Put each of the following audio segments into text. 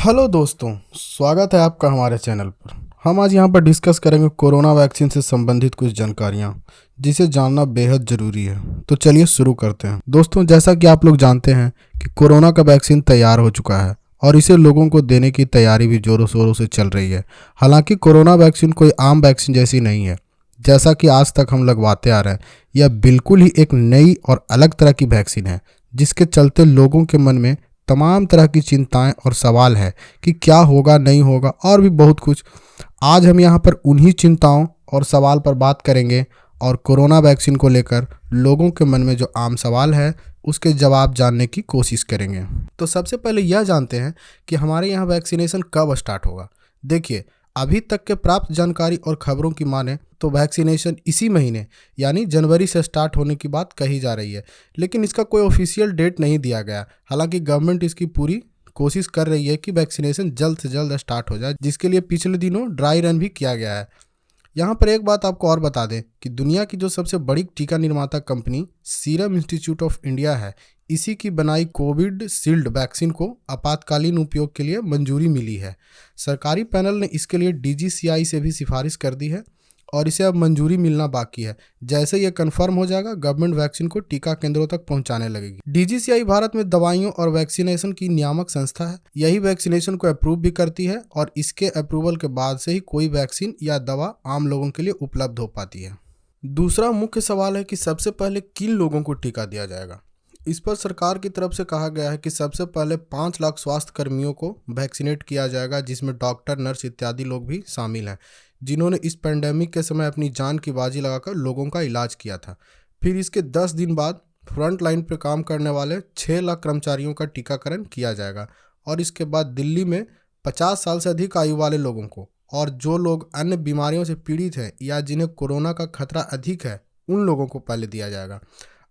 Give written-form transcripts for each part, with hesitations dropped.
Hello दोस्तों, स्वागत है आपका हमारे चैनल पर। हम आज यहाँ पर डिस्कस करेंगे कोरोना वैक्सीन से संबंधित कुछ जानकारियाँ जिसे जानना बेहद ज़रूरी है। तो चलिए शुरू करते हैं। दोस्तों, जैसा कि आप लोग जानते हैं कि कोरोना का वैक्सीन तैयार हो चुका है और इसे लोगों को देने की तैयारी भी ज़ोरों शोरों से चल रही है। हालांकि कोरोना वैक्सीन कोई आम वैक्सीन जैसी नहीं है जैसा कि आज तक हम लगवाते आ रहे हैं। यह बिल्कुल ही एक नई और अलग तरह की वैक्सीन है, जिसके चलते लोगों के मन में तमाम तरह की चिंताएं और सवाल है कि क्या होगा, नहीं होगा और भी बहुत कुछ। आज हम यहाँ पर उन्हीं चिंताओं और सवाल पर बात करेंगे और कोरोना वैक्सीन को लेकर लोगों के मन में जो आम सवाल है उसके जवाब जानने की कोशिश करेंगे। तो सबसे पहले यह जानते हैं कि हमारे यहाँ वैक्सीनेशन कब स्टार्ट होगा। देखिए, अभी तक के प्राप्त जानकारी और खबरों की माने तो वैक्सीनेशन इसी महीने यानी जनवरी से स्टार्ट होने की बात कही जा रही है, लेकिन इसका कोई ऑफिशियल डेट नहीं दिया गया। हालांकि गवर्नमेंट इसकी पूरी कोशिश कर रही है कि वैक्सीनेशन जल्द से जल्द स्टार्ट हो जाए, जिसके लिए पिछले दिनों ड्राई रन भी किया गया है। यहाँ पर एक बात आपको और बता दें कि दुनिया की जो सबसे बड़ी टीका निर्माता company serum institute of India है, इसी की बनाई कोविड शील्ड वैक्सीन को आपातकालीन उपयोग के लिए मंजूरी मिली है। सरकारी पैनल ने इसके लिए डीजीसीआई से भी सिफारिश कर दी है और इसे अब मंजूरी मिलना बाकी है। जैसे ये कंफर्म हो जाएगा, गवर्नमेंट वैक्सीन को टीका केंद्रों तक पहुंचाने लगेगी। डीजीसीआई भारत में दवाइयों और वैक्सीनेशन की नियामक संस्था है। यही वैक्सीनेशन को अप्रूव भी करती है और इसके अप्रूवल के बाद से ही कोई वैक्सीन या दवा आम लोगों के लिए उपलब्ध हो पाती है। दूसरा मुख्य सवाल है कि सबसे पहले किन लोगों को टीका दिया जाएगा। इस पर सरकार की तरफ से कहा गया है कि सबसे पहले 5 लाख स्वास्थ्य कर्मियों को वैक्सीनेट किया जाएगा, जिसमें डॉक्टर, नर्स इत्यादि लोग भी शामिल हैं, जिन्होंने इस पेंडेमिक के समय अपनी जान की बाजी लगाकर लोगों का इलाज किया था। फिर इसके 10 दिन बाद फ्रंट लाइन पर काम करने वाले 6 लाख कर्मचारियों का टीकाकरण किया जाएगा और इसके बाद दिल्ली में 50 साल से अधिक आयु वाले लोगों को और जो लोग अन्य बीमारियों से पीड़ित हैं या जिन्हें कोरोना का खतरा अधिक है, उन लोगों को पहले दिया जाएगा।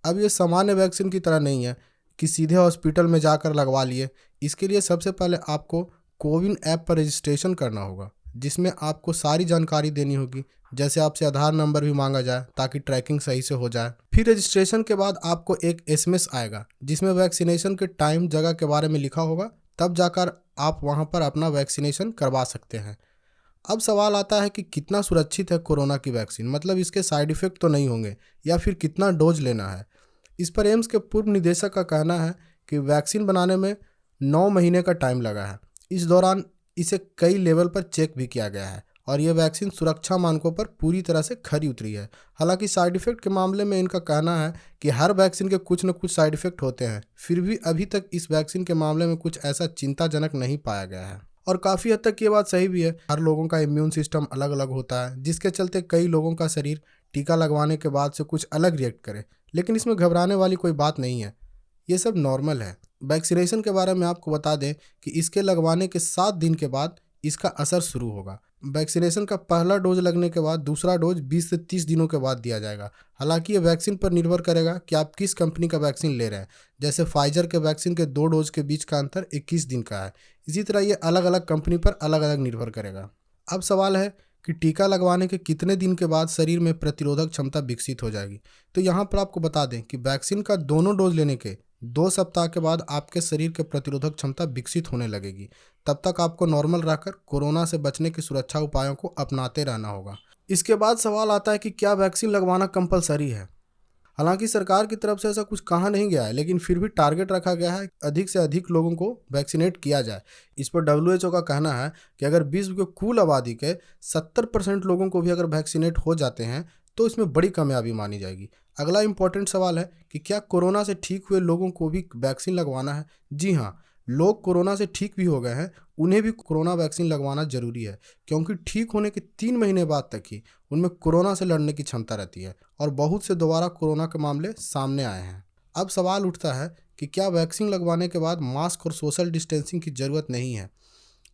अब ये सामान्य वैक्सीन की तरह नहीं है कि सीधे हॉस्पिटल में जाकर लगवा लिए। इसके लिए सबसे पहले आपको कोविन ऐप पर रजिस्ट्रेशन करना होगा, जिसमें आपको सारी जानकारी देनी होगी, जैसे आपसे आधार नंबर भी मांगा जाए ताकि ट्रैकिंग सही से हो जाए। फिर रजिस्ट्रेशन के बाद आपको एक एसएमएस आएगा जिसमें वैक्सीनेशन के टाइम, जगह के बारे में लिखा होगा। तब जाकर आप वहां पर अपना वैक्सीनेशन करवा सकते हैं। अब सवाल आता है कि कितना सुरक्षित है कोरोना की वैक्सीन, मतलब इसके साइड इफेक्ट तो नहीं होंगे, या फिर कितना डोज लेना है। इस पर एम्स के पूर्व निदेशक का कहना है कि वैक्सीन बनाने में 9 महीने का टाइम लगा है। इस दौरान इसे कई लेवल पर चेक भी किया गया है और यह वैक्सीन सुरक्षा मानकों पर पूरी तरह से खरी उतरी है। हालांकि साइड इफेक्ट के मामले में इनका कहना है कि हर वैक्सीन के कुछ न कुछ साइड इफेक्ट होते हैं, फिर भी अभी तक इस वैक्सीन के मामले में कुछ ऐसा चिंताजनक नहीं पाया गया है। और काफ़ी हद तक ये बात सही भी है। हर लोगों का इम्यून सिस्टम अलग अलग होता है, जिसके चलते कई लोगों का शरीर टीका लगवाने के बाद से कुछ अलग रिएक्ट करे, लेकिन इसमें घबराने वाली कोई बात नहीं है, ये सब नॉर्मल है। वैक्सीनेशन के बारे में आपको बता दें कि इसके लगवाने के 7 दिन के बाद इसका असर शुरू होगा। वैक्सीनेशन का पहला डोज लगने के बाद दूसरा डोज 20 से 30 दिनों के बाद दिया जाएगा। हालांकि ये वैक्सीन पर निर्भर करेगा कि आप किस कंपनी का वैक्सीन ले रहे हैं। जैसे फाइजर के वैक्सीन के 2 डोज के बीच का अंतर 21 दिन का है। इसी तरह ये अलग अलग कंपनी पर अलग अलग निर्भर करेगा। अब सवाल है कि टीका लगवाने के कितने दिन के बाद शरीर में प्रतिरोधक क्षमता विकसित हो जाएगी। तो यहाँ पर आपको बता दें कि वैक्सीन का दोनों डोज लेने के 2 सप्ताह के बाद आपके शरीर के प्रतिरोधक क्षमता विकसित होने लगेगी। तब तक आपको नॉर्मल रहकर कोरोना से बचने के सुरक्षा उपायों को अपनाते रहना होगा। इसके बाद सवाल आता है कि क्या वैक्सीन लगवाना कंपलसरी है। हालांकि सरकार की तरफ से ऐसा कुछ कहा नहीं गया है, लेकिन फिर भी टारगेट रखा गया है अधिक से अधिक लोगों को वैक्सीनेट किया जाए। इस पर डब्ल्यूएचओ का कहना है कि अगर विश्व के कुल आबादी के 70% लोगों को भी अगर वैक्सीनेट हो जाते हैं तो इसमें बड़ी कामयाबी मानी जाएगी। अगला इंपॉर्टेंट सवाल है कि क्या कोरोना से ठीक हुए लोगों को भी वैक्सीन लगवाना है। जी हाँ, लोग कोरोना से ठीक भी हो गए हैं, उन्हें भी कोरोना वैक्सीन लगवाना जरूरी है, क्योंकि ठीक होने के 3 महीने बाद तक ही उनमें कोरोना से लड़ने की क्षमता रहती है और बहुत से दोबारा कोरोना के मामले सामने आए हैं। अब सवाल उठता है कि क्या वैक्सीन लगवाने के बाद मास्क और सोशल डिस्टेंसिंग की जरूरत नहीं है।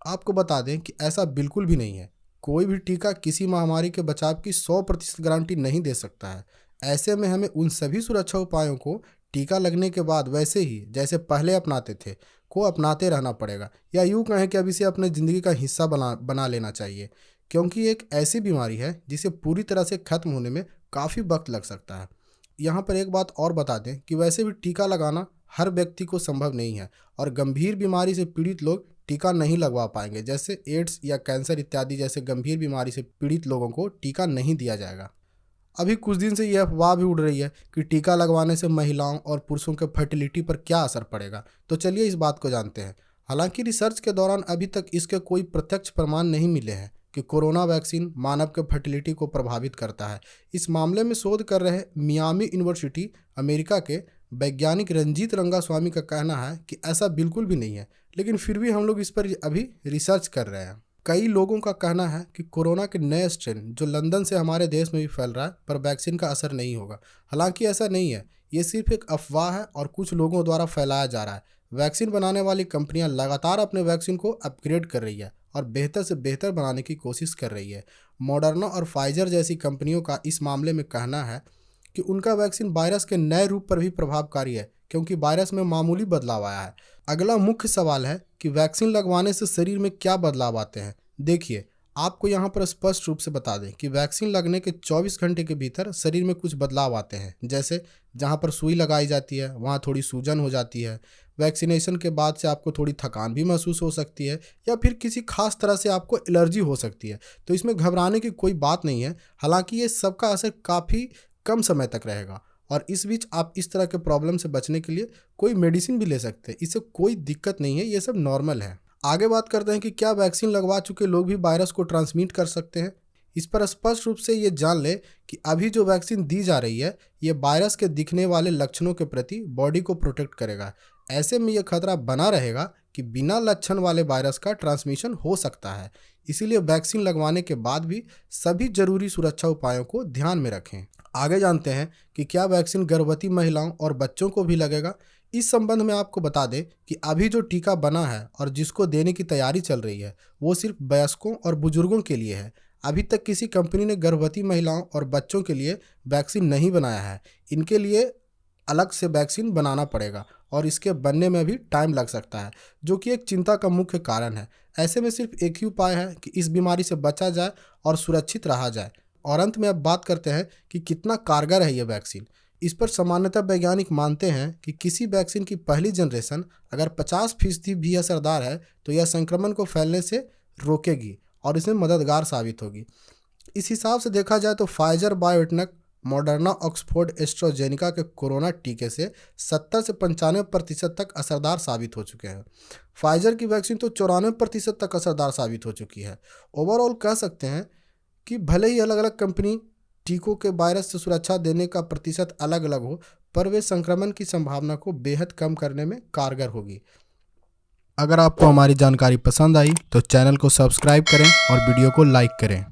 आपको बता दें कि ऐसा बिल्कुल भी नहीं है। कोई भी टीका किसी महामारी के बचाव की 100% गारंटी नहीं दे सकता है। ऐसे में हमें उन सभी सुरक्षा उपायों को टीका लगने के बाद वैसे ही जैसे पहले अपनाते थे को अपनाते रहना पड़ेगा, या यूँ कहें कि अब इसे अपने ज़िंदगी का हिस्सा बना लेना चाहिए, क्योंकि एक ऐसी बीमारी है जिसे पूरी तरह से खत्म होने में काफ़ी वक्त लग सकता है। यहाँ पर एक बात और बता दें कि वैसे भी टीका लगाना हर व्यक्ति को संभव नहीं है और गंभीर बीमारी से पीड़ित लोग टीका नहीं लगवा पाएंगे, जैसे एड्स या कैंसर इत्यादि जैसे गंभीर बीमारी से पीड़ित लोगों को टीका नहीं दिया जाएगा। अभी कुछ दिन से यह अफवाह भी उड़ रही है कि टीका लगवाने से महिलाओं और पुरुषों के फर्टिलिटी पर क्या असर पड़ेगा। तो चलिए इस बात को जानते हैं। हालांकि रिसर्च के दौरान अभी तक इसके कोई प्रत्यक्ष प्रमाण नहीं मिले हैं कि कोरोना वैक्सीन मानव के फर्टिलिटी को प्रभावित करता है। इस मामले में शोध कर रहे मियामी यूनिवर्सिटी अमेरिका के वैज्ञानिक रंजीत रंगास्वामी का कहना है कि ऐसा बिल्कुल भी नहीं है, लेकिन फिर भी हम लोग इस पर अभी रिसर्च कर रहे हैं। कई लोगों का कहना है कि कोरोना के नए स्ट्रेन जो लंदन से हमारे देश में भी फैल रहा है पर वैक्सीन का असर नहीं होगा। हालांकि ऐसा नहीं है, ये सिर्फ एक अफवाह है और कुछ लोगों द्वारा फैलाया जा रहा है। वैक्सीन बनाने वाली कंपनियां लगातार अपने वैक्सीन को अपग्रेड कर रही है और बेहतर से बेहतर बनाने की कोशिश कर रही है। मॉडर्ना और फाइजर जैसी कंपनियों का इस मामले में कहना है कि उनका वैक्सीन वायरस के नए रूप पर भी प्रभावकारी है, क्योंकि वायरस में मामूली बदलाव आया है। अगला मुख्य सवाल है कि वैक्सीन लगवाने से शरीर में क्या बदलाव आते हैं। देखिए, आपको यहाँ पर स्पष्ट रूप से बता दें कि वैक्सीन लगने के 24 घंटे के भीतर शरीर में कुछ बदलाव आते हैं। जैसे जहाँ पर सुई लगाई जाती है वहाँ थोड़ी सूजन हो जाती है। वैक्सीनेशन के बाद से आपको थोड़ी थकान भी महसूस हो सकती है या फिर किसी खास तरह से आपको एलर्जी हो सकती है। तो इसमें घबराने की कोई बात नहीं है। हालांकि ये सबका असर काफ़ी कम समय तक रहेगा और इस बीच आप इस तरह के प्रॉब्लम से बचने के लिए कोई मेडिसिन भी ले सकते हैं। इससे कोई दिक्कत नहीं है, ये सब नॉर्मल है। आगे बात करते हैं कि क्या वैक्सीन लगवा चुके लोग भी वायरस को ट्रांसमिट कर सकते हैं। इस पर स्पष्ट रूप से ये जान ले कि अभी जो वैक्सीन दी जा रही है ये वायरस के दिखने वाले लक्षणों के प्रति बॉडी को प्रोटेक्ट करेगा। ऐसे में यह खतरा बना रहेगा कि बिना लक्षण वाले वायरस का ट्रांसमिशन हो सकता है। इसीलिए वैक्सीन लगवाने के बाद भी सभी जरूरी सुरक्षा उपायों को ध्यान में रखें। आगे जानते हैं कि क्या वैक्सीन गर्भवती महिलाओं और बच्चों को भी लगेगा। इस संबंध में आपको बता दें कि अभी जो टीका बना है और जिसको देने की तैयारी चल रही है वो सिर्फ वयस्कों और बुजुर्गों के लिए है। अभी तक किसी कंपनी ने गर्भवती महिलाओं और बच्चों के लिए वैक्सीन नहीं बनाया है। इनके लिए अलग से वैक्सीन बनाना पड़ेगा और इसके बनने में भी टाइम लग सकता है, जो कि एक चिंता का मुख्य कारण है। ऐसे में सिर्फ एक ही उपाय है कि इस बीमारी से बचा जाए और सुरक्षित रहा जाए। और अंत में अब बात करते हैं कि कितना कारगर है ये वैक्सीन। इस पर सामान्यतः वैज्ञानिक मानते हैं कि किसी वैक्सीन की पहली जनरेशन अगर 50% भी असरदार है तो यह संक्रमण को फैलने से रोकेगी और इसमें मददगार साबित होगी। इस हिसाब से देखा जाए तो Pfizer biotech, Moderna, Oxford AstraZeneca के कोरोना टीके से 70 से 95% तक असरदार साबित हो चुके हैं। फाइजर की वैक्सीन तो 94% तक असरदार साबित हो चुकी है। ओवरऑल कह सकते हैं कि भले ही अलग अलग कंपनी टीकों के वायरस से सुरक्षा देने का प्रतिशत अलग अलग हो, पर वे संक्रमण की संभावना को बेहद कम करने में कारगर होगी। अगर आपको हमारी जानकारी पसंद आई तो चैनल को सब्सक्राइब करें और वीडियो को लाइक करें।